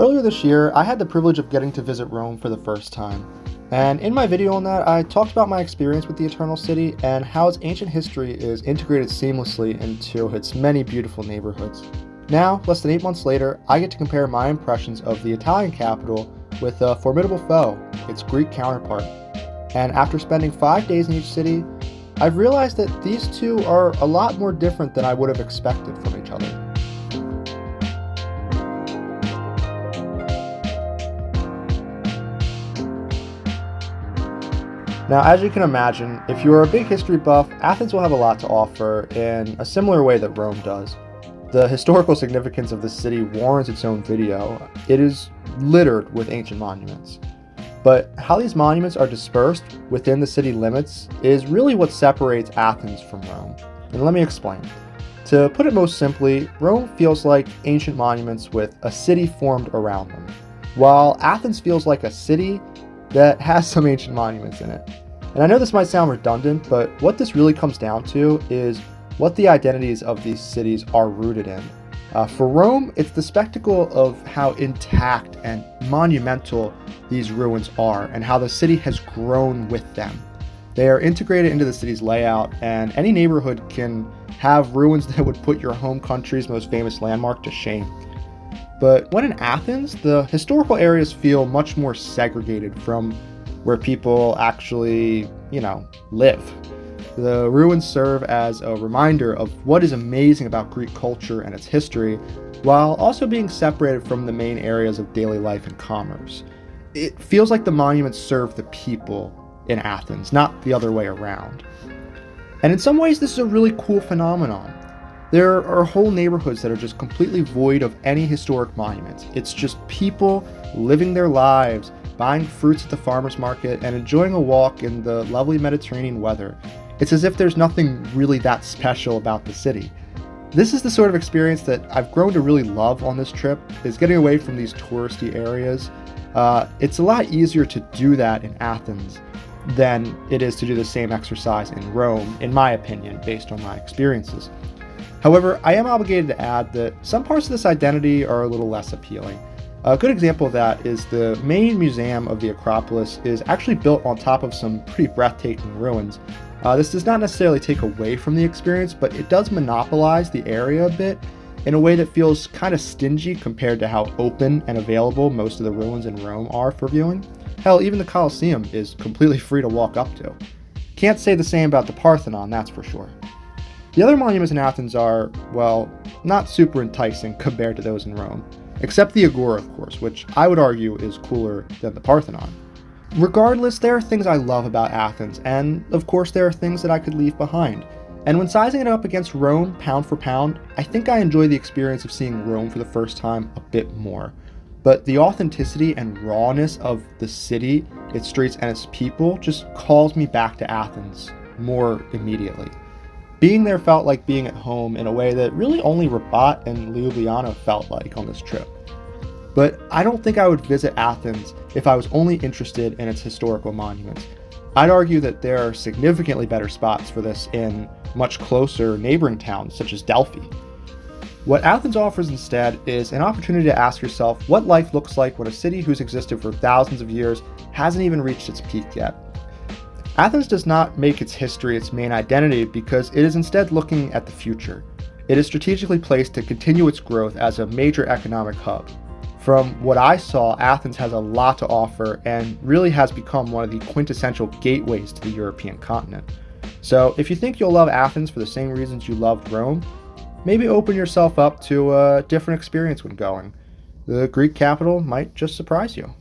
Earlier this year, I had the privilege of getting to visit Rome for the first time. And in my video on that, I talked about my experience with the Eternal City and how its ancient history is integrated seamlessly into its many beautiful neighborhoods. Now, less than 8 months later, I get to compare my impressions of the Italian capital with a formidable foe, its Greek counterpart. And after spending 5 days in each city, I've realized that these two are a lot more different than I would have expected from each other. Now, as you can imagine, if you're a big history buff, Athens will have a lot to offer in a similar way that Rome does. The historical significance of the city warrants its own video. It is littered with ancient monuments. But how these monuments are dispersed within the city limits is really what separates Athens from Rome. And let me explain. To put it most simply, Rome feels like ancient monuments with a city formed around them, while Athens feels like a city that has some ancient monuments in it. And I know this might sound redundant, but what this really comes down to is what the identities of these cities are rooted in. For Rome, it's the spectacle of how intact and monumental these ruins are and how the city has grown with them. They are integrated into the city's layout, and any neighborhood can have ruins that would put your home country's most famous landmark to shame. But when in Athens, the historical areas feel much more segregated from where people actually, live. The ruins serve as a reminder of what is amazing about Greek culture and its history, while also being separated from the main areas of daily life and commerce. It feels like the monuments serve the people in Athens, not the other way around. And in some ways, this is a really cool phenomenon. There are whole neighborhoods that are just completely void of any historic monuments. It's just people living their lives, buying fruits at the farmer's market, and enjoying a walk in the lovely Mediterranean weather. It's as if there's nothing really that special about the city. This is the sort of experience that I've grown to really love on this trip, is getting away from these touristy areas. It's a lot easier to do that in Athens than it is to do the same exercise in Rome, in my opinion, based on my experiences. However, I am obligated to add that some parts of this identity are a little less appealing. A good example of that is the main museum of the Acropolis is actually built on top of some pretty breathtaking ruins. This does not necessarily take away from the experience, but it does monopolize the area a bit in a way that feels kind of stingy compared to how open and available most of the ruins in Rome are for viewing. Hell, even the Colosseum is completely free to walk up to. Can't say the same about the Parthenon, that's for sure. The other monuments in Athens are, well, not super enticing compared to those in Rome, except the Agora, of course, which I would argue is cooler than the Parthenon. Regardless, there are things I love about Athens, and of course there are things that I could leave behind. And when sizing it up against Rome, pound for pound, I think I enjoy the experience of seeing Rome for the first time a bit more. But the authenticity and rawness of the city, its streets, and its people just calls me back to Athens more immediately. Being there felt like being at home in a way that really only Rabat and Ljubljana felt like on this trip. But I don't think I would visit Athens if I was only interested in its historical monuments. I'd argue that there are significantly better spots for this in much closer neighboring towns such as Delphi. What Athens offers instead is an opportunity to ask yourself what life looks like when a city who's existed for thousands of years hasn't even reached its peak yet. Athens does not make its history its main identity because it is instead looking at the future. It is strategically placed to continue its growth as a major economic hub. From what I saw, Athens has a lot to offer and really has become one of the quintessential gateways to the European continent. So if you think you'll love Athens for the same reasons you loved Rome, maybe open yourself up to a different experience when going. The Greek capital might just surprise you.